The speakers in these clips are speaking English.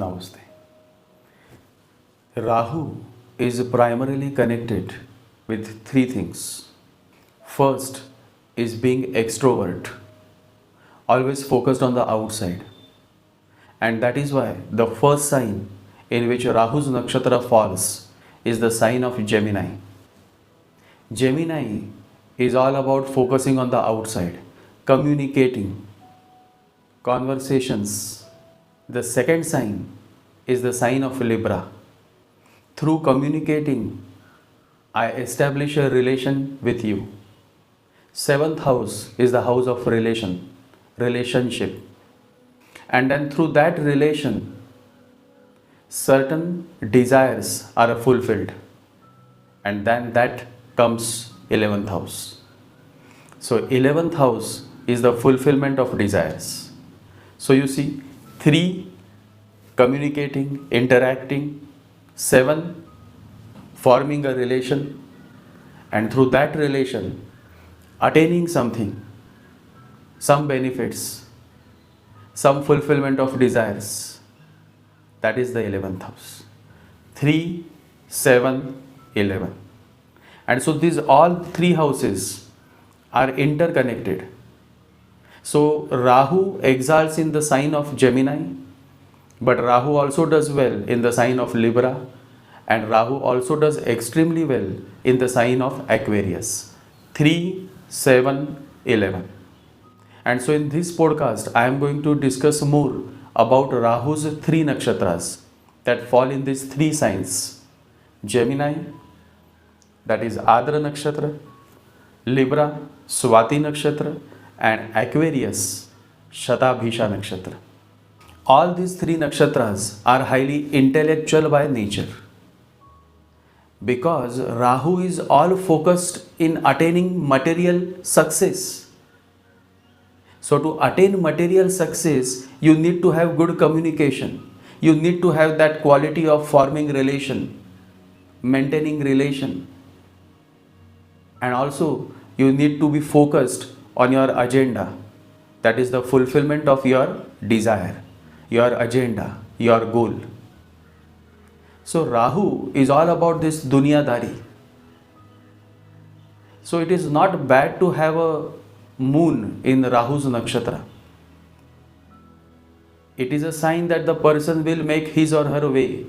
Namaste. Rahu is primarily connected with three things. First is being extrovert, always focused on the outside. And that is why the first sign in which Rahu's nakshatra falls is the sign of Gemini. Gemini is all about focusing on the outside, communicating, conversations. The second sign is the sign of Libra. Through communicating, I establish a relation with you. Seventh house is the house of relationship. And then through that relation, certain desires are fulfilled. And then that comes 11th house. So 11th house is the fulfillment of desires. So you see, 3 communicating, interacting, 7 forming a relation, and through that relation attaining something, some benefits, some fulfillment of desires. That is the 11th house. 3, 7, 11. And so these all 3 houses are interconnected. So Rahu exalts in the sign of Gemini, but Rahu also does well in the sign of Libra, and Rahu also does extremely well in the sign of Aquarius. 3, 7, 11. And so in this podcast, I am going to discuss more about Rahu's 3 nakshatras that fall in these 3 signs. Gemini, that is Ardra Nakshatra, Libra, Swati Nakshatra, and Aquarius, Shatabhisha Nakshatra. All these 3 nakshatras are highly intellectual by nature, because Rahu is all focused in attaining material success. So to attain material success, you need to have good communication. You need to have that quality of forming relation, maintaining relation. And also you need to be focused on your agenda. That is the fulfillment of your desire, your agenda, your goal. So Rahu is all about this dunyadari. So it is not bad to have a moon in Rahu's nakshatra. It is a sign that the person will make his or her way,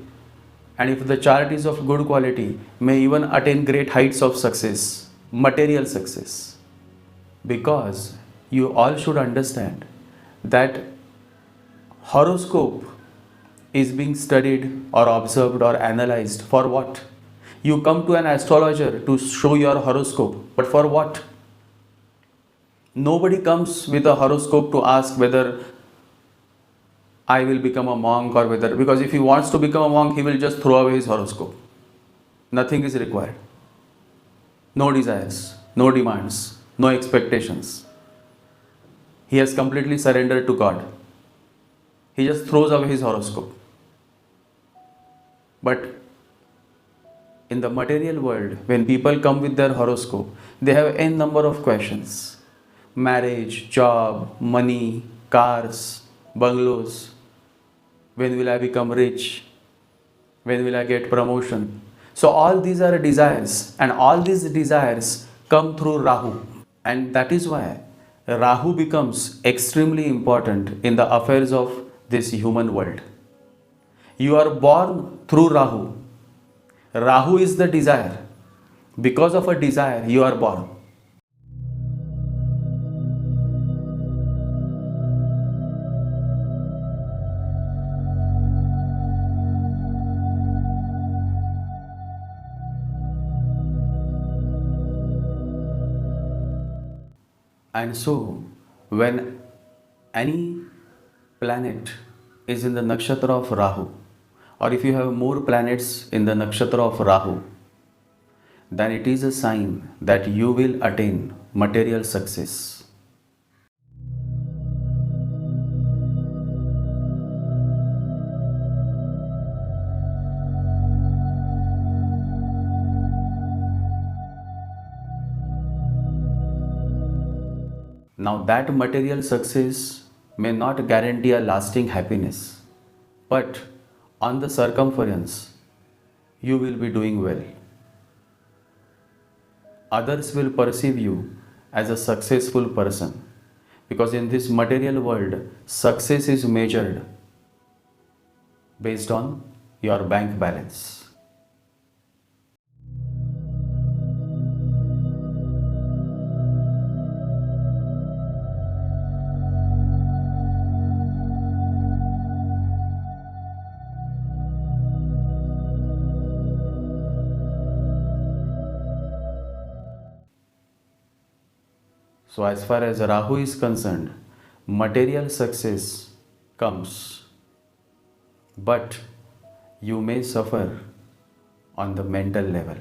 and if the chart is of good quality, may even attain great heights of success, material success. Because you all should understand that horoscope is being studied or observed or analyzed for what? You come to an astrologer to show your horoscope, but for what? Nobody comes with a horoscope to ask whether I will become a monk or whether, because if he wants to become a monk, he will just throw away his horoscope. Nothing is required. No desires, no demands, no expectations. He has completely surrendered to God. He just throws away his horoscope. But in the material world, when people come with their horoscope, they have n number of questions. Marriage, job, money, cars, bungalows. When will I become rich? When will I get promotion? So all these are desires, and all these desires come through Rahu. And that is why Rahu becomes extremely important in the affairs of this human world. You are born through Rahu. Rahu is the desire. Because of a desire, you are born. And so, when any planet is in the nakshatra of Rahu, or if you have more planets in the nakshatra of Rahu, then it is a sign that you will attain material success. Now that material success may not guarantee a lasting happiness, but on the circumference, you will be doing well. Others will perceive you as a successful person, because in this material world, success is measured based on your bank balance. So, as far as Rahu is concerned, material success comes, but you may suffer on the mental level.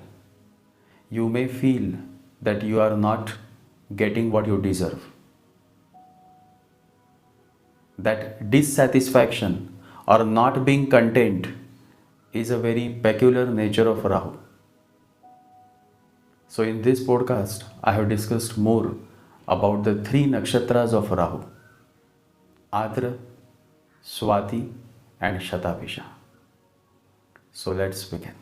You may feel that you are not getting what you deserve. That dissatisfaction or not being content is a very peculiar nature of Rahu. So, in this podcast, I have discussed more about the three nakshatras of Rahu: Ardra, Swati, and Shatabhisha. So, let's begin.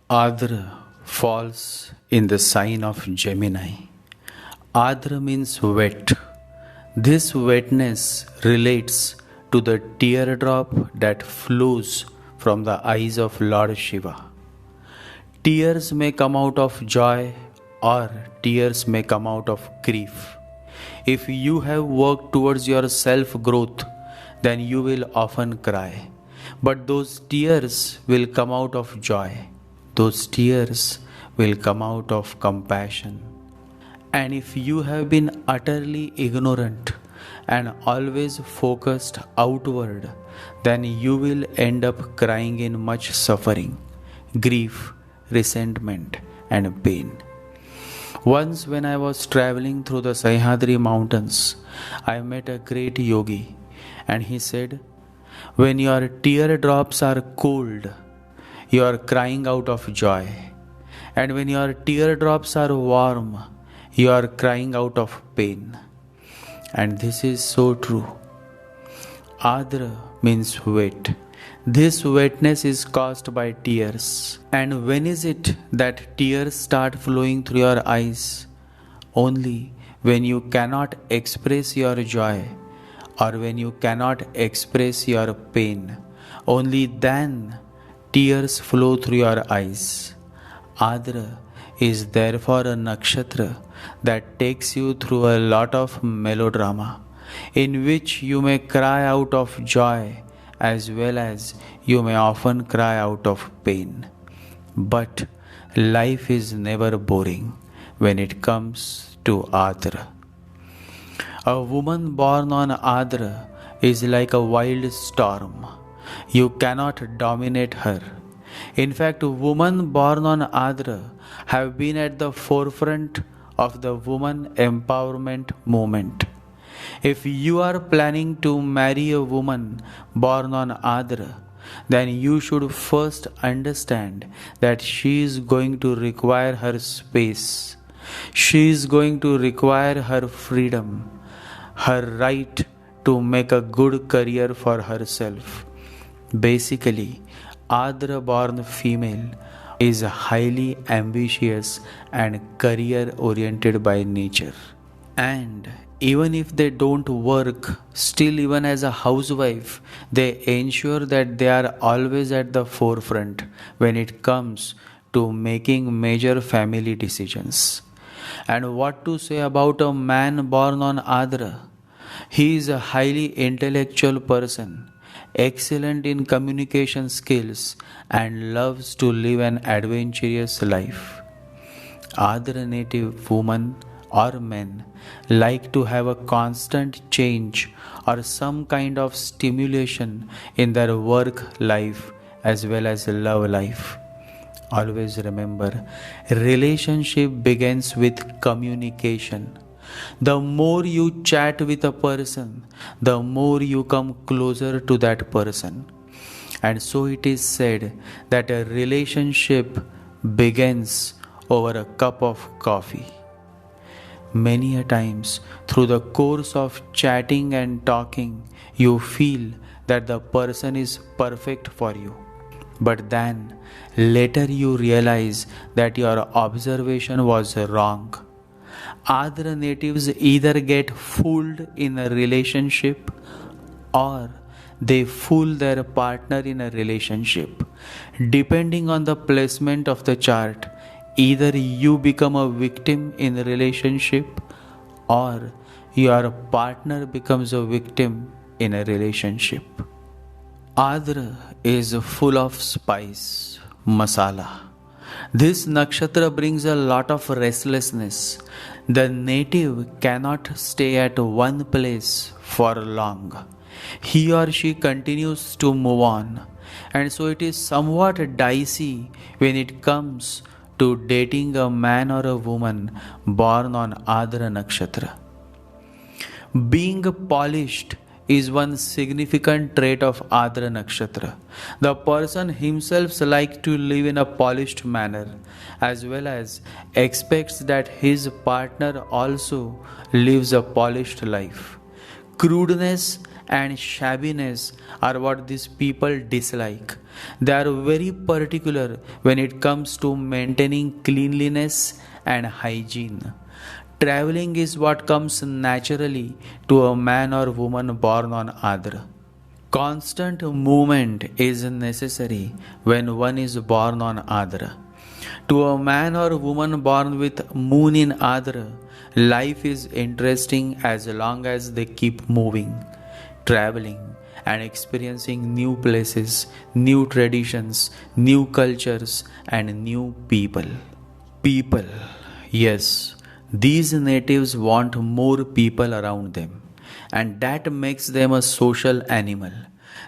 Ardra falls in the sign of Gemini. Ardra means wet. This wetness relates to the teardrop that flows from the eyes of Lord Shiva. Tears may come out of joy or tears may come out of grief. If you have worked towards your self growth, then you will often cry. But those tears will come out of joy. Those tears will come out of compassion. And if you have been utterly ignorant and always focused outward, then you will end up crying in much suffering, grief, resentment, and pain. Once, when I was traveling through the Sahyadri mountains, I met a great yogi, and he said, "When your teardrops are cold, you are crying out of joy, and when your teardrops are warm, you are crying out of pain." And this is so true. Ardra means wet. This wetness is caused by tears. And when is it that tears start flowing through your eyes? Only when you cannot express your joy or when you cannot express your pain. Only then tears flow through your eyes. Ardra is therefore a nakshatra that takes you through a lot of melodrama, in which you may cry out of joy as well as you may often cry out of pain. But life is never boring when it comes to Ardra. A woman born on Ardra is like a wild storm. You cannot dominate her. In fact, women born on Ardra have been at the forefront of the woman empowerment movement. If you are planning to marry a woman born on Ardra, then you should first understand that she is going to require her space. She is going to require her freedom, her right to make a good career for herself. Basically, Ardra born female is highly ambitious and career oriented by nature. And even if they don't work, still even as a housewife, they ensure that they are always at the forefront when it comes to making major family decisions. And what to say about a man born on Ardra? He is a highly intellectual person, excellent in communication skills, and loves to live an adventurous life. Ardra native women or men like to have a constant change or some kind of stimulation in their work life as well as love life. Always remember, relationship begins with communication. The more you chat with a person, the more you come closer to that person. And so it is said that a relationship begins over a cup of coffee. Many a times, through the course of chatting and talking, you feel that the person is perfect for you. But then, later you realize that your observation was wrong. Other natives either get fooled in a relationship or they fool their partner in a relationship. Depending on the placement of the chart, either you become a victim in a relationship or your partner becomes a victim in a relationship. Ardra is full of spice, masala. This nakshatra brings a lot of restlessness. The native cannot stay at one place for long. He or she continues to move on, and so it is somewhat dicey when it comes to dating a man or a woman born on Ardra Nakshatra. Being polished is one significant trait of Ardra Nakshatra. The person himself likes to live in a polished manner as well as expects that his partner also lives a polished life. Crudeness and shabbiness are what these people dislike. They are very particular when it comes to maintaining cleanliness and hygiene. Traveling is what comes naturally to a man or woman born on Ardra. Constant movement is necessary when one is born on Ardra. To a man or woman born with moon in Ardra, life is interesting as long as they keep moving, traveling, and experiencing new places, new traditions, new cultures, and new people. People, yes. These natives want more people around them, and that makes them a social animal.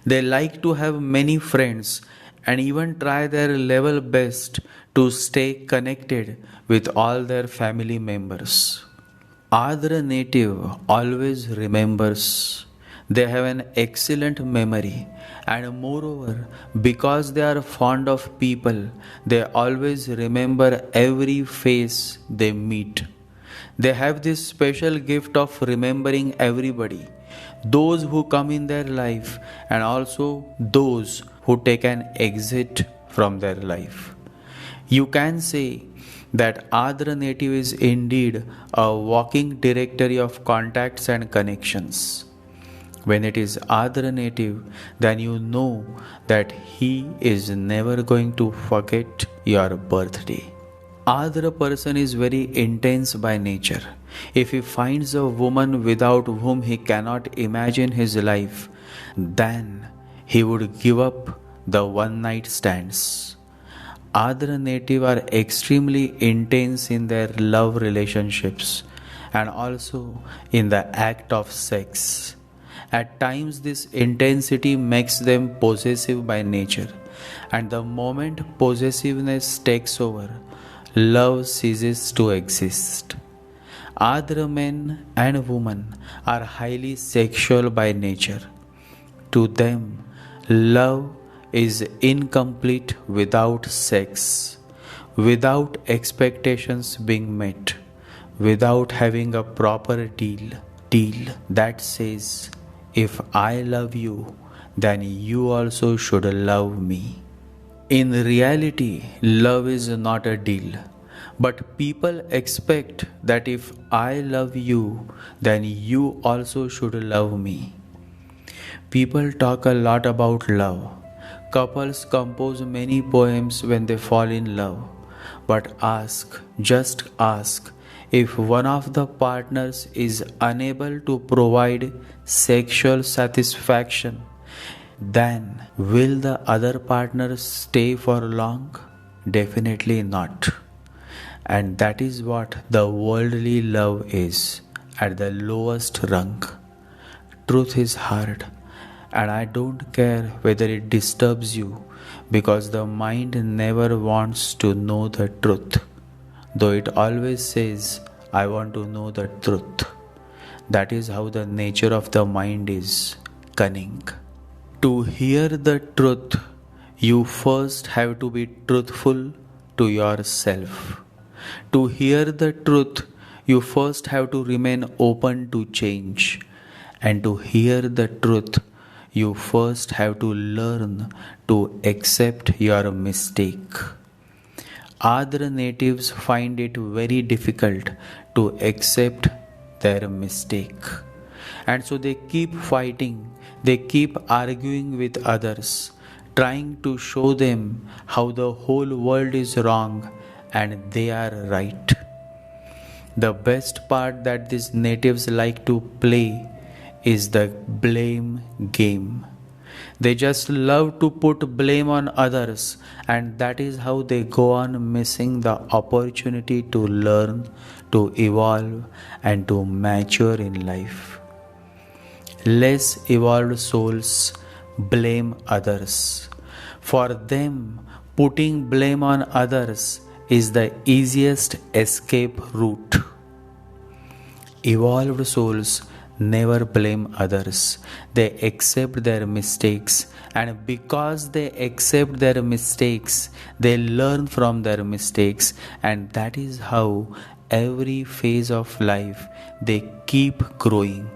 They like to have many friends and even try their level best to stay connected with all their family members. Ardra native always remembers. They have an excellent memory, and moreover, because they are fond of people, they always remember every face they meet. They have this special gift of remembering everybody, those who come in their life and also those who take an exit from their life. You can say that Ardra native is indeed a walking directory of contacts and connections. When it is Ardra native, then you know that he is never going to forget your birthday. Ardra person is very intense by nature. If he finds a woman without whom he cannot imagine his life, then he would give up the one night stands. Ardra native are extremely intense in their love relationships and also in the act of sex. At times, this intensity makes them possessive by nature, and the moment possessiveness takes over, love ceases to exist. Ardra men and women are highly sexual by nature. To them, love is incomplete without sex, without expectations being met, without having a proper deal that says, if I love you, then you also should love me. In reality, love is not a deal, but people expect that if I love you, then you also should love me. People talk a lot about love. Couples compose many poems when they fall in love. But just ask, if one of the partners is unable to provide sexual satisfaction, then will the other partner stay for long? Definitely not. And that is what the worldly love is at the lowest rung. Truth is hard, and I don't care whether it disturbs you, because the mind never wants to know the truth, though it always says, I want to know the truth. That is how the nature of the mind is, cunning. To hear the truth, you first have to be truthful to yourself. To hear the truth, you first have to remain open to change. And to hear the truth, you first have to learn to accept your mistake. Ardra natives find it very difficult to accept their mistake. And so they keep fighting, they keep arguing with others, trying to show them how the whole world is wrong and they are right. The best part that these natives like to play is the blame game. They just love to put blame on others, and that is how they go on missing the opportunity to learn, to evolve, and to mature in life. Less evolved souls blame others. For them, putting blame on others is the easiest escape route. Evolved souls never blame others. They accept their mistakes, and because they accept their mistakes, they learn from their mistakes, and that is how every phase of life they keep growing.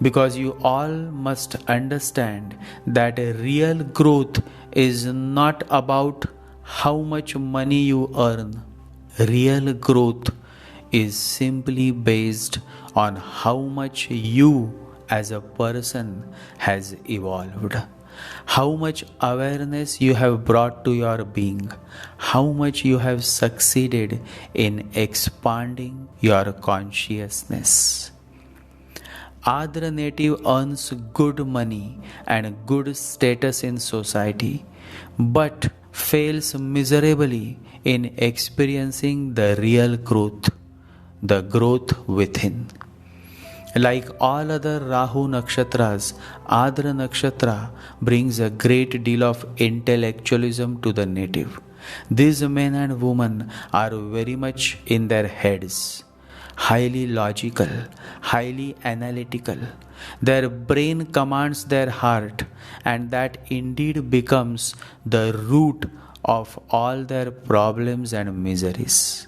Because you all must understand that real growth is not about how much money you earn. Real growth is simply based on how much you as a person has evolved, how much awareness you have brought to your being, how much you have succeeded in expanding your consciousness. Ardra native earns good money and good status in society, but fails miserably in experiencing the real growth, the growth within. Like all other Rahu Nakshatras, Ardra Nakshatra brings a great deal of intellectualism to the native. These men and women are very much in their heads, highly logical, highly analytical. Their brain commands their heart, and that indeed becomes the root of all their problems and miseries.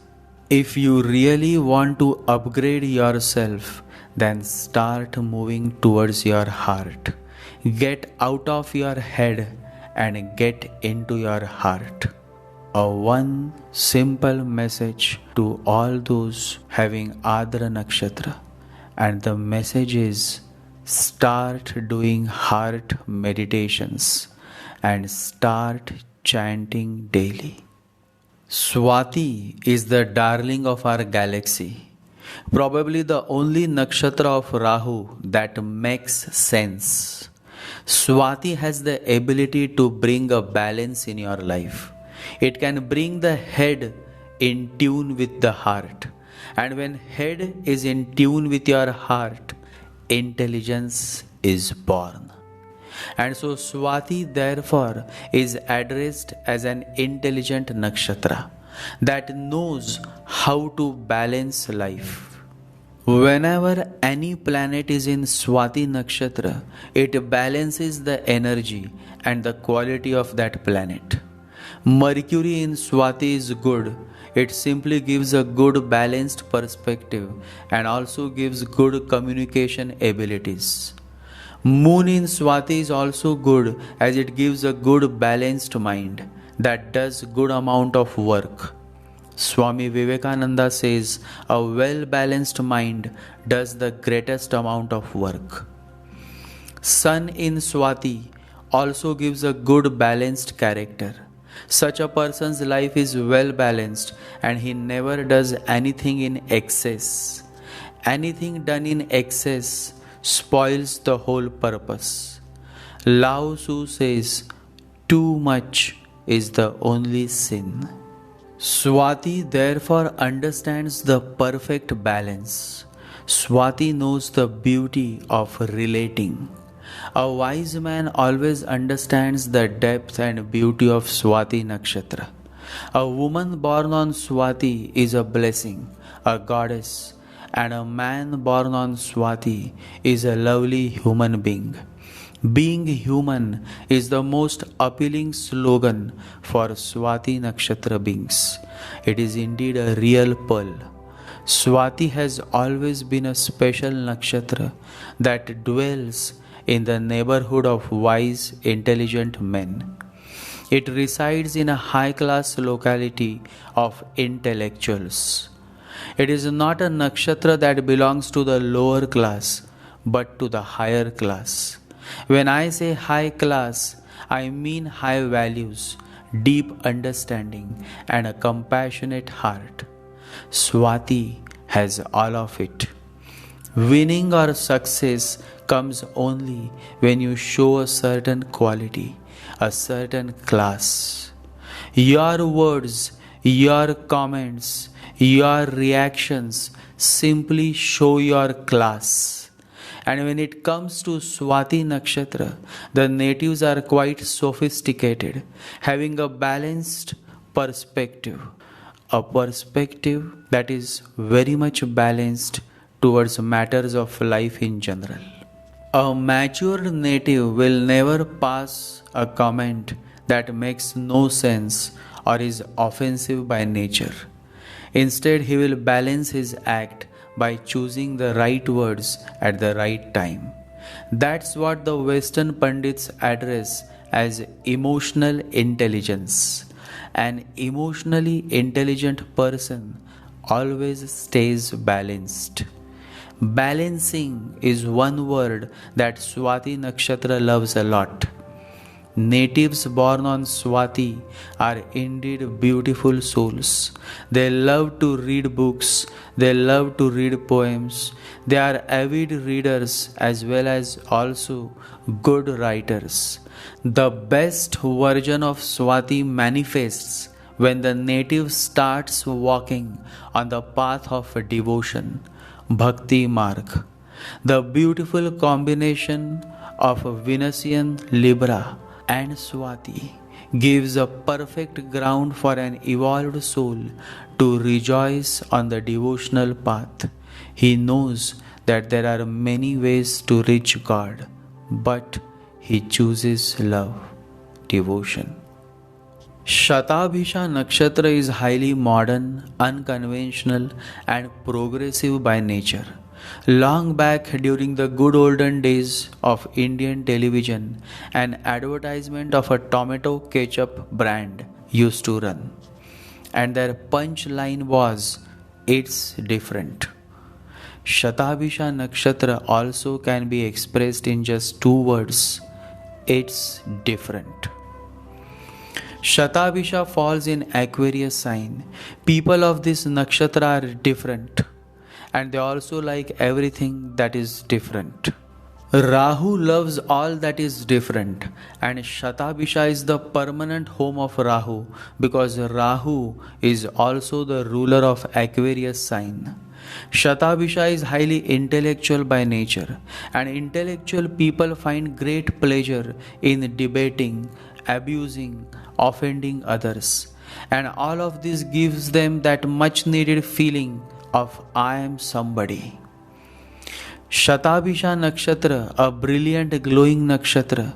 If you really want to upgrade yourself, then start moving towards your heart. Get out of your head and get into your heart. A one simple message to all those having Ardra Nakshatra, and the message is start doing heart meditations and start chanting daily. Swati is the darling of our galaxy, probably the only nakshatra of Rahu that makes sense. Swati has the ability to bring a balance in your life. It can bring the head in tune with the heart. And when head is in tune with your heart, intelligence is born. And so Swati therefore is addressed as an intelligent nakshatra that knows how to balance life. Whenever any planet is in Swati nakshatra, it balances the energy and the quality of that planet. Mercury in Swati is good. It simply gives a good balanced perspective and also gives good communication abilities. Moon in Swati is also good as it gives a good balanced mind that does good amount of work. Swami Vivekananda says a well-balanced mind does the greatest amount of work. Sun in Swati also gives a good balanced character. Such a person's life is well balanced and he never does anything in excess. Anything done in excess spoils the whole purpose. Lao Tzu says, too much is the only sin. Swati therefore understands the perfect balance. Swati knows the beauty of relating. A wise man always understands the depth and beauty of Swati nakshatra. A woman born on Swati is a blessing, a goddess, and a man born on Swati is a lovely human being. Being human is the most appealing slogan for Swati Nakshatra beings. It is indeed a real pearl. Swati has always been a special nakshatra that dwells in the neighborhood of wise, intelligent men. It resides in a high class locality of intellectuals. It is not a nakshatra that belongs to the lower class, but to the higher class. When I say high class, I mean high values, deep understanding, and a compassionate heart. Swati has all of it. Winning or success comes only when you show a certain quality, a certain class. Your words, your comments, your reactions simply show your class. And when it comes to Swati Nakshatra, the natives are quite sophisticated, having a balanced perspective. A perspective that is very much balanced towards matters of life in general. A mature native will never pass a comment that makes no sense or is offensive by nature. Instead, he will balance his act by choosing the right words at the right time. That's what the Western Pundits address as emotional intelligence. An emotionally intelligent person always stays balanced. Balancing is one word that Swati Nakshatra loves a lot. Natives born on Swati are indeed beautiful souls. They love to read books, they love to read poems, they are avid readers as well as also good writers. The best version of Swati manifests when the native starts walking on the path of devotion, Bhakti Marg. The beautiful combination of Venusian Libra and Swati gives a perfect ground for an evolved soul to rejoice on the devotional path. He knows that there are many ways to reach God, but he chooses love, devotion. Shatabhisha Nakshatra is highly modern, unconventional, and progressive by nature. Long back during the good olden days of Indian television, an advertisement of a tomato ketchup brand used to run. And their punch line was, "It's different." Shatabhisha Nakshatra also can be expressed in just two words, it's different. Shatabhisha falls in Aquarius sign. People of this nakshatra are different, and they also like everything that is different. Rahu loves all that is different, and Shatabhisha is the permanent home of Rahu because Rahu is also the ruler of Aquarius sign. Shatabhisha is highly intellectual by nature, and intellectual people find great pleasure in debating, abusing, offending others, and all of this gives them that much needed feeling of I am somebody. Shatabhisha Nakshatra, a brilliant glowing nakshatra,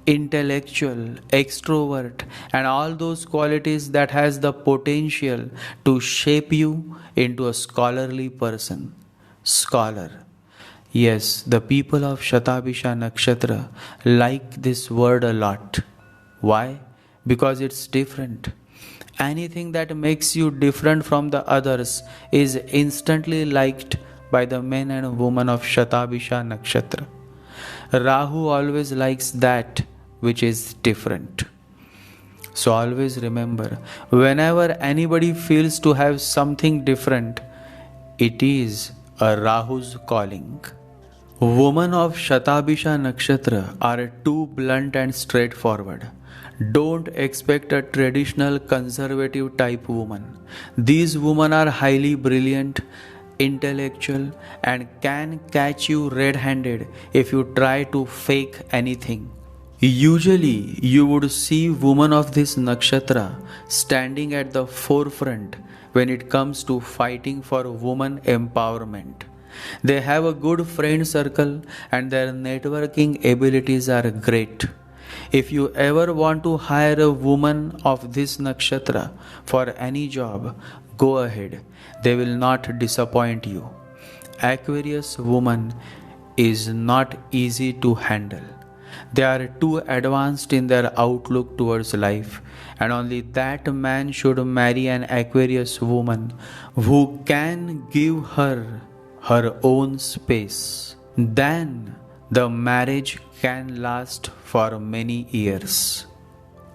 intellectual, extrovert, and all those qualities that has the potential to shape you into a scholarly person. Scholar. Yes, the people of Shatabhisha Nakshatra like this word a lot. Why? Because it's different. Anything that makes you different from the others is instantly liked by the men and women of Shatabhisha Nakshatra. Rahu always likes that which is different. So always remember, whenever anybody feels to have something different, it is a Rahu's calling. Women of Shatabhisha Nakshatra are too blunt and straightforward. Don't expect a traditional conservative type woman. These women are highly brilliant, intellectual, and can catch you red-handed if you try to fake anything. Usually, you would see women of this nakshatra standing at the forefront when it comes to fighting for woman empowerment. They have a good friend circle and their networking abilities are great. If you ever want to hire a woman of this nakshatra for any job, go ahead. They will not disappoint you. Aquarius woman is not easy to handle. They are too advanced in their outlook towards life, and only that man should marry an Aquarius woman who can give her own space. Then the marriage can last for many years.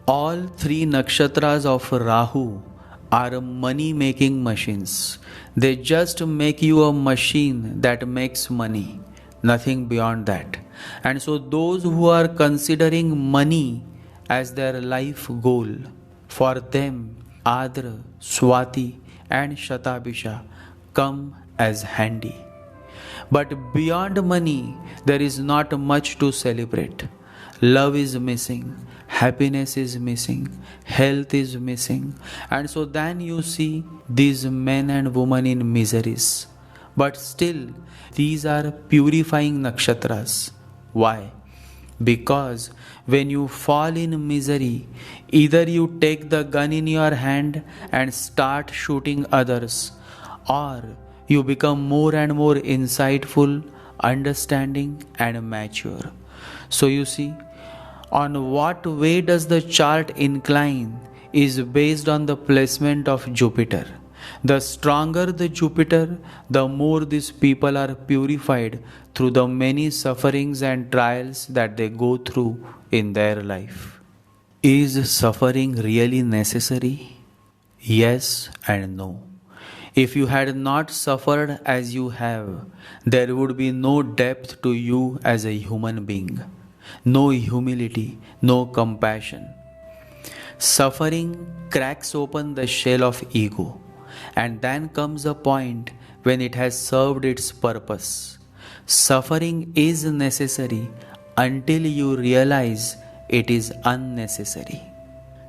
All three nakshatras of Rahu are money making machines. They just make you a machine that makes money, nothing beyond that. And so, those who are considering money as their life goal, for them, Ardra, Swati, and Shatabhisha come as handy. But beyond money, there is not much to celebrate. Love is missing, happiness is missing, health is missing, and so then you see these men and women in miseries. But still, these are purifying nakshatras. Why? Because when you fall in misery, either you take the gun in your hand and start shooting others, or you become more and more insightful, understanding, and mature. So you see, on what way does the chart incline is based on the placement of Jupiter. The stronger the Jupiter, the more these people are purified through the many sufferings and trials that they go through in their life. Is suffering really necessary? Yes and no. If you had not suffered as you have, there would be no depth to you as a human being, no humility, no compassion. Suffering cracks open the shell of ego, and then comes a point when it has served its purpose. Suffering is necessary until you realize it is unnecessary.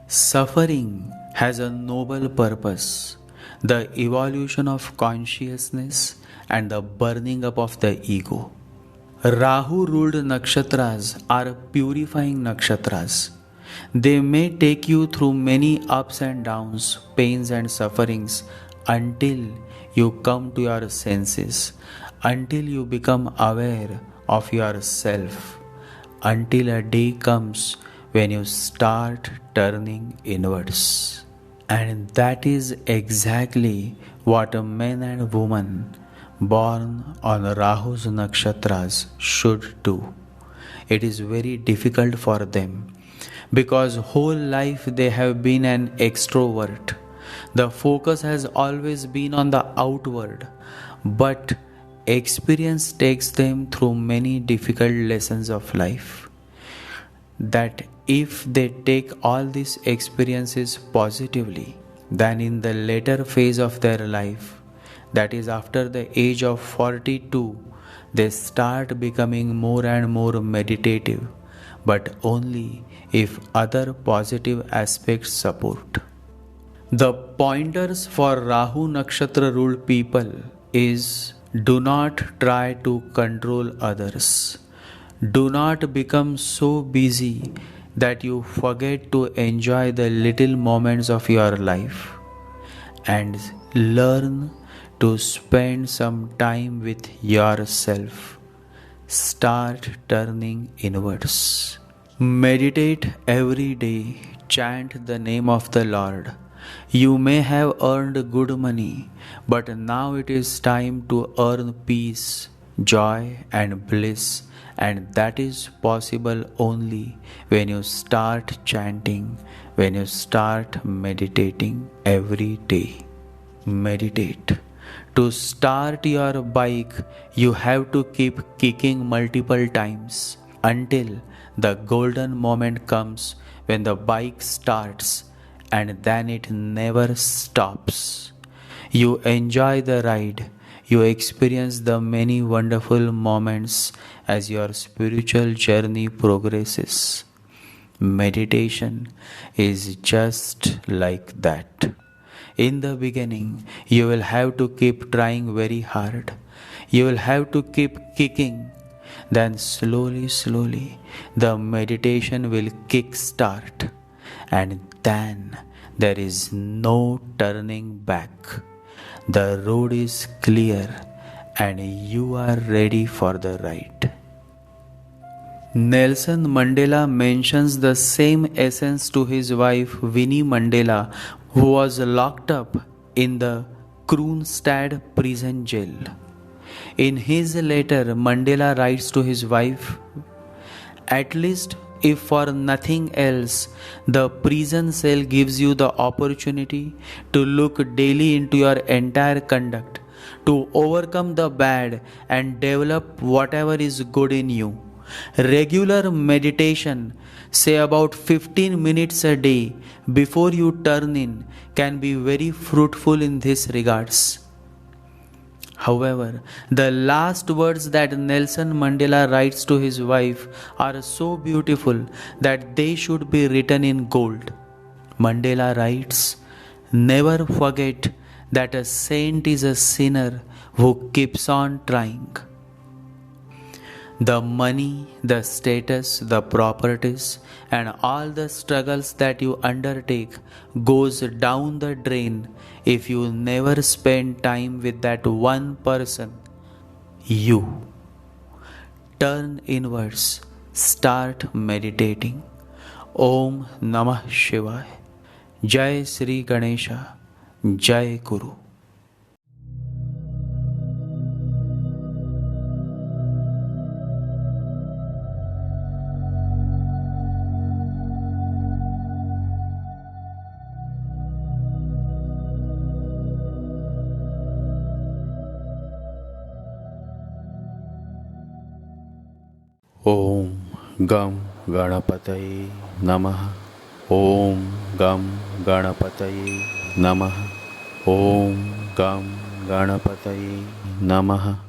Suffering has a noble purpose, the evolution of consciousness and the burning up of the ego. Rahu ruled nakshatras are purifying nakshatras. They may take you through many ups and downs, pains and sufferings until you come to your senses, until you become aware of yourself, until a day comes when you start turning inwards. And that is exactly what a man and woman born on Rahu's nakshatras should do. It is very difficult for them because whole life they have been an extrovert. The focus has always been on the outward, but experience takes them through many difficult lessons of life. That if they take all these experiences positively, then in the later phase of their life, that is after the age of 42, they start becoming more and more meditative, but only if other positive aspects support. The pointers for Rahu Nakshatra ruled people is: do not try to control others. Do not become so busy that you forget to enjoy the little moments of your life, and learn to spend some time with yourself. Start turning inwards. Meditate every day, chant the name of the Lord. You may have earned good money, but now it is time to earn peace, joy, and bliss, and that is possible only when you start chanting, when you start meditating every day. Meditate. To start your bike, you have to keep kicking multiple times until the golden moment comes when the bike starts, and then it never stops. You enjoy the ride, you experience the many wonderful moments as your spiritual journey progresses. Meditation is just like that. In the beginning, you will have to keep trying very hard. You will have to keep kicking. Then slowly, the meditation will kick start. And then there is no turning back. The road is clear and you are ready for the ride. Nelson Mandela mentions the same essence to his wife Winnie Mandela, who was locked up in the Kroonstad prison jail. In his letter, Mandela writes to his wife, "At least, if for nothing else, the prison cell gives you the opportunity to look daily into your entire conduct, to overcome the bad and develop whatever is good in you. Regular meditation, say about 15 minutes a day before you turn in, can be very fruitful in this regards." However, the last words that Nelson Mandela writes to his wife are so beautiful that they should be written in gold. Mandela writes, "Never forget that a saint is a sinner who keeps on trying." The money, the status, the properties, and all the struggles that you undertake goes down the drain if you never spend time with that one person, you. Turn inwards, start meditating. Om Namah Shivaya. Jai Sri Ganesha. Jai Guru. Om Gam Ganapataye Namaha. Om Gam Ganapataye Namaha. Om Gam Ganapataye Namaha.